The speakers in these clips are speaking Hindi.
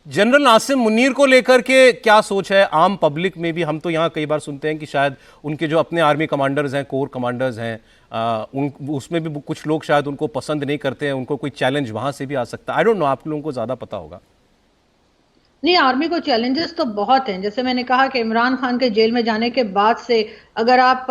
जनरल नासिम मुनीर को लेकर के क्या सोच है आम पब्लिक में भी? हम तो यहाँ कई बार सुनते हैं कि शायद उनके जो अपने आर्मी कमांडर्स हैं, कोर कमांडर्स हैं, उन उसमें भी कुछ लोग शायद उनको पसंद नहीं करते हैं, उनको कोई चैलेंज वहां से भी आ सकता है। आई डोंट नो, आप लोगों को ज़्यादा पता होगा। नहीं, आर्मी को चैलेंजेस तो बहुत हैं। जैसे मैंने कहा कि इमरान खान के जेल में जाने के बाद से अगर आप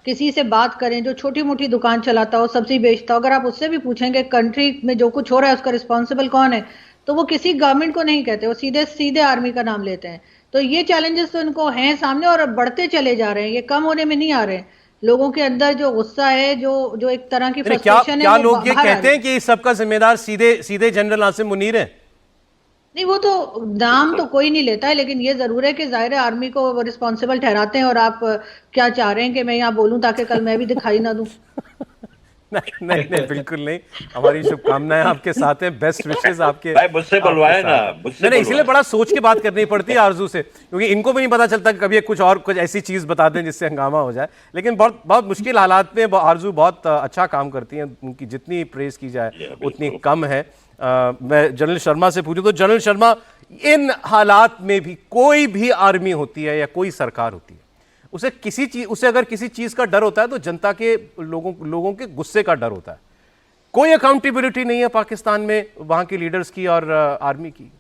किसी से बात करें जो छोटी मोटी दुकान चलाता हो, सब्जी बेचता हो, अगर आप उससे भी पूछेंगे कंट्री में जो कुछ हो रहा है उसका रिस्पॉन्सिबल कौन है, तो वो किसी गवर्नमेंट को नहीं कहते, वो सीधे सीधे आर्मी का नाम लेते हैं। तो ये चैलेंजेस तो इनको हैं सामने और बढ़ते चले जा रहे हैं, ये कम होने में नहीं आ रहे हैं। लोगों के अंदर जो गुस्सा है, जो जो एक तरह की अरे क्या फ्रस्ट्रेशन है, क्या वो लोग ये बाहर आ कहते रही हैं है। कि इस सबका जिम्मेदार सीधे सीधे जनरल नासिम मुनीर है? नहीं, वो तो नाम तो कोई नहीं लेता है, लेकिन ये जरूर है कि जाहिर है आर्मी को रिस्पॉन्सिबल ठहराते हैं। और आप क्या चाह रहे हैं कि मैं यहाँ बोलूं ताकि कल मैं भी दिखाई ना दूं? नहीं नहीं नहीं, बिल्कुल नहीं। हमारी शुभकामनाएं आपके साथ हैं, बेस्ट विशेष आपके भाई मुझसे आपके बुलवाए ना, साथ है। मुझसे नहीं नहीं, इसीलिए बुलवाए। बड़ा सोच के बात करनी पड़ती है आरजू से, क्योंकि इनको भी नहीं पता चलता कि कभी ये कुछ ऐसी चीज बता दें जिससे हंगामा हो जाए। लेकिन बहुत बहुत मुश्किल हालात में आरजू बहुत अच्छा काम करती हैं, उनकी जितनी प्रेज की जाए उतनी कम है। मैं जनरल शर्मा से पूछूं तो जनरल शर्मा, इन हालात में भी कोई भी आर्मी होती है या कोई सरकार होती है, उसे अगर किसी चीज का डर होता है तो जनता के लोगों के गुस्से का डर होता है। कोई अकाउंटेबिलिटी नहीं है पाकिस्तान में वहां के लीडर्स की और आर्मी की।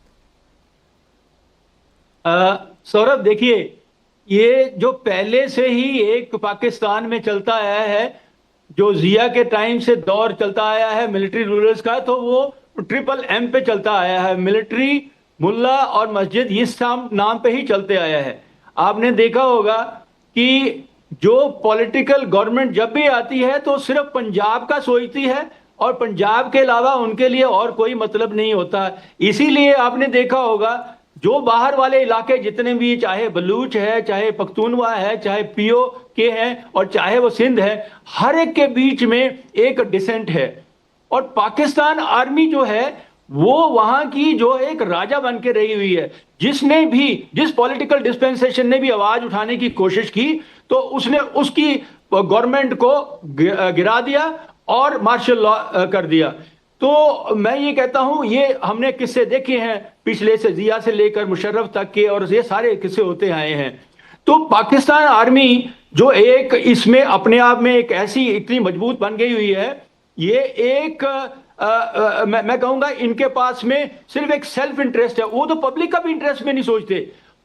सौरभ देखिए, ये जो पहले से ही एक पाकिस्तान में चलता आया है, जो जिया के टाइम से दौर चलता आया है मिलिट्री रूलर्स का, तो वो ट्रिपल एम पे चलता आया है। मिलिट्री, मुल्ला और मस्जिद, इस नाम पे ही चलते आया है। आपने देखा होगा कि जो पॉलिटिकल गवर्नमेंट जब भी आती है तो सिर्फ पंजाब का सोचती है और पंजाब के अलावा उनके लिए और कोई मतलब नहीं होता। इसीलिए आपने देखा होगा जो बाहर वाले इलाके जितने भी, चाहे बलूच है, चाहे पख्तूनवा है, चाहे पीओ के हैं और चाहे वो सिंध है, हर एक के बीच में एक डिसेंट है। और पाकिस्तान आर्मी जो है वो वहां की जो एक राजा बन के रही हुई है। जिस पॉलिटिकल डिस्पेंसेशन ने भी आवाज उठाने की कोशिश की तो उसने उसकी गवर्नमेंट को गिरा दिया और मार्शल लॉ कर दिया। तो मैं ये कहता हूं, ये हमने किस्से देखे हैं पिछले से, जिया से लेकर मुशर्रफ तक के, और ये सारे किस्से होते आए हैं। तो पाकिस्तान आर्मी जो एक इसमें अपने आप में एक ऐसी इतनी मजबूत बन गई हुई है, ये एक मैं कहूंगा इनके पास में सिर्फ एक सेल्फ इंटरेस्ट है। वो तो पब्लिक का भी इंटरेस्ट में नहीं सोचते।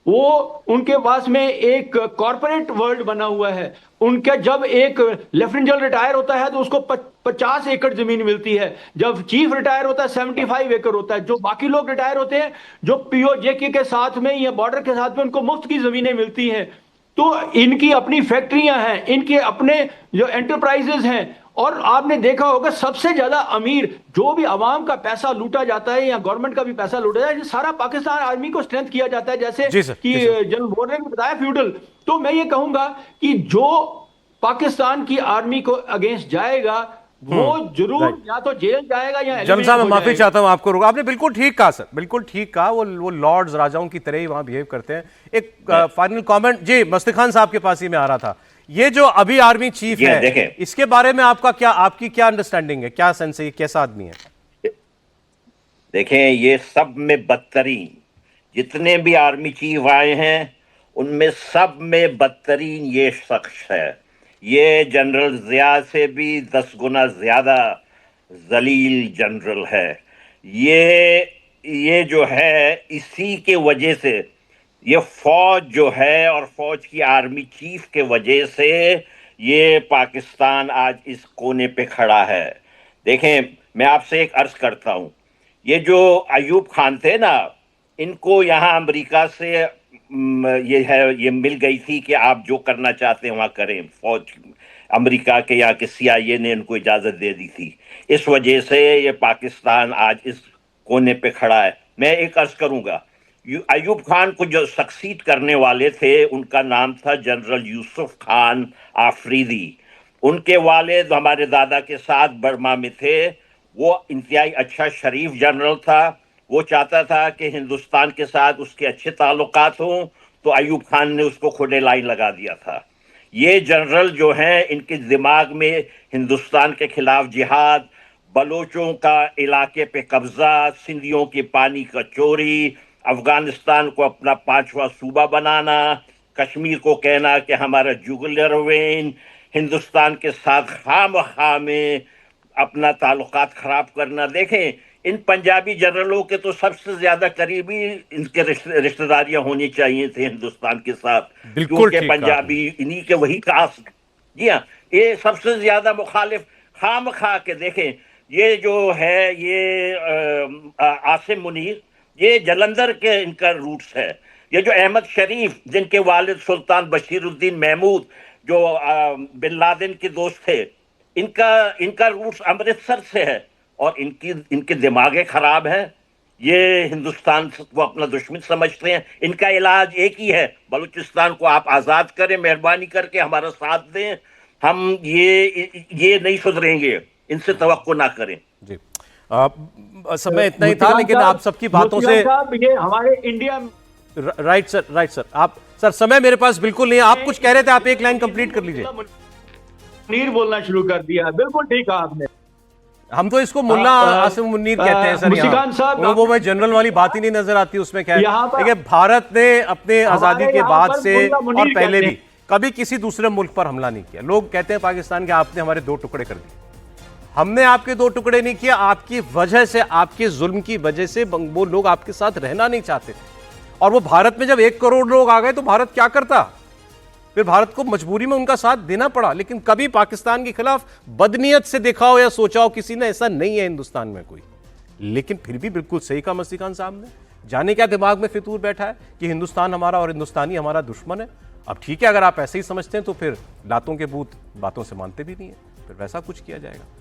वो उनके पास में एक कॉरपोरेट वर्ल्ड बना हुआ है। उनका जब एक लेफ्टिनेंट जनरल रिटायर होता है तो उसको 50 एकड़ जमीन मिलती है। जब चीफ रिटायर होता है 75 एकड़ होता है। जो बाकी लोग रिटायर होते हैं, जो पीओजेके के साथ में या बॉर्डर के साथ में, उनको मुफ्त की जमीनें मिलती हैं। तो इनकी अपनी फैक्ट्रियां हैं, इनके अपने जो एंटरप्राइजेस हैं। और आपने देखा होगा सबसे ज्यादा अमीर जो भी आवाम का पैसा लूटा जाता है या गवर्नमेंट का भी पैसा लूटा जाता है, सारा पाकिस्तान आर्मी को स्ट्रेंथ किया जाता है, जैसे जी सर, कि जी सर। जनरल वोर ने भी बताया फ्यूडल। तो मैं ये कहूंगा कि जो पाकिस्तान की आर्मी को अगेंस्ट जाएगा वो जरूर या तो जेल जाएगा या जम एलिमिनेट साहब, मैं हो माफी जाएगा। चाहता हूं, आपको रोका। आपने बिल्कुल ठीक कहा सर, बिल्कुल ठीक कहा। वो लॉर्ड्स, राजाओं की तरह ही वहां बिहेव करते हैं। एक फाइनल कमेंट जी मस्तिक खान साहब के पास ही मैं आ रहा था। ये जो अभी आर्मी चीफ जी है, देखें, इसके बारे में आपकी क्या अंडरस्टैंडिंग है, क्या सेंस है, ये कैसा आदमी है? देखें, ये सब में बदतरीन जितने भी आर्मी चीफ आए हैं उनमें सब में बदतरीन ये शख्स है। ये जनरल जिया से भी 10 गुना ज्यादा जलील जनरल है। ये जो है, इसी के वजह से ये फौज जो है और फौज की आर्मी चीफ के वजह से ये पाकिस्तान आज इस कोने पे खड़ा है। देखें, मैं आपसे एक अर्ज करता हूं, ये जो अयूब खान थे ना, इनको यहाँ अमेरिका से ये मिल गई थी कि आप जो करना चाहते हैं वहां करें। फौज अमेरिका के यहाँ के CIA ने इनको इजाजत दे दी थी। इस वजह से ये पाकिस्तान आज इस कोने पे खड़ा है। मैं एक अर्ज करूंगा, अयूब खान को जो सक्सीड करने वाले थे उनका नाम था जनरल यूसुफ खान आफरीदी। उनके वालिद हमारे दादा के साथ बर्मा में थे। वो इंतहाई अच्छा शरीफ जनरल था। वो चाहता था कि हिंदुस्तान के साथ उसके अच्छे ताल्लुकात हों, तो अयूब खान ने उसको खुदे लाइन लगा दिया था। ये जनरल जो हैं, इनके दिमाग में हिंदुस्तान के खिलाफ जिहाद, बलोचों का इलाके पे कब्जा, सिंधियों के पानी का चोरी, अफगानिस्तान को अपना 5वां सूबा बनाना, कश्मीर को कहना कि हमारा जुगुलर वेन, हिंदुस्तान के साथ खामखा में अपना ताल्लुकात खराब करना। देखें, इन पंजाबी जनरलों के तो सबसे ज्यादा करीबी इनके रिश्तेदारियां होनी चाहिए थे हिंदुस्तान के साथ, बिल्कुल क्योंकि ठीक कहा पंजाबी इन्हीं के वही कास्ट। जी हाँ, ये सबसे ज्यादा मुखालिफ खामखा के। देखें, ये जो है ये आसिम मुनीर, ये जलंधर के इनका रूट्स है। ये जो अहमद शरीफ, जिनके वालिद सुल्तान बशीरुद्दीन महमूद जो बिन लादेन के दोस्त थे, इनका रूट्स अमृतसर से है। और इनके दिमागे खराब है। ये हिंदुस्तान को अपना दुश्मन समझते हैं। इनका इलाज एक ही है, बलूचिस्तान को आप आजाद करें, मेहरबानी करके हमारा साथ दें। हम ये नहीं सुधरेंगे, इनसे तवक्को ना करें। जी, समय इतना ही था, लेकिन आप सबकी बातों से ये हमारे इंडिया। राइट सर, आप सर, समय मेरे पास बिल्कुल नहीं है। आप कुछ कह रहे थे, आप एक लाइन कंप्लीट कर लीजिए। मुनीर बोलना शुरू कर दिया, बिल्कुल ठीक कहा आपने। हम तो इसको मुल्ला आसिम मुनीर कहते हैं सर। मुस्कान साहब, वो मैं जनरल वाली बात ही नहीं नजर आती उसमें, क्या है। यहाँ पर देखिए, भारत ने अपने आजादी के यहाँ बाद पर से मुल्ला मुनीर और पहले कहते भी कभी किसी दूसरे मुल्क पर हमला नहीं किया। लोग कहते हैं पाकिस्तान के, आपने हमारे 2 टुकड़े कर दिए। हमने आपके 2 टुकड़े नहीं किया, आपकी वजह से, आपके जुल्म की वजह से वो लोग आपके साथ रहना नहीं चाहते थे। और वो भारत में जब 1 करोड़ लोग आ गए तो भारत क्या करता? फिर भारत को मजबूरी में उनका साथ देना पड़ा। लेकिन कभी पाकिस्तान के खिलाफ बदनीयत से देखा हो या सोचा हो किसी ने, ऐसा नहीं है हिंदुस्तान में कोई। लेकिन फिर भी बिल्कुल सही कहा मस्तिकान साहब ने। जाने क्या दिमाग में फितूर बैठा है कि हिंदुस्तान हमारा और हिंदुस्तानी हमारा दुश्मन है। अब ठीक है, अगर आप ऐसे ही समझते हैं तो फिर लातों के भूत बातों से मानते भी नहीं है, फिर वैसा कुछ किया जाएगा।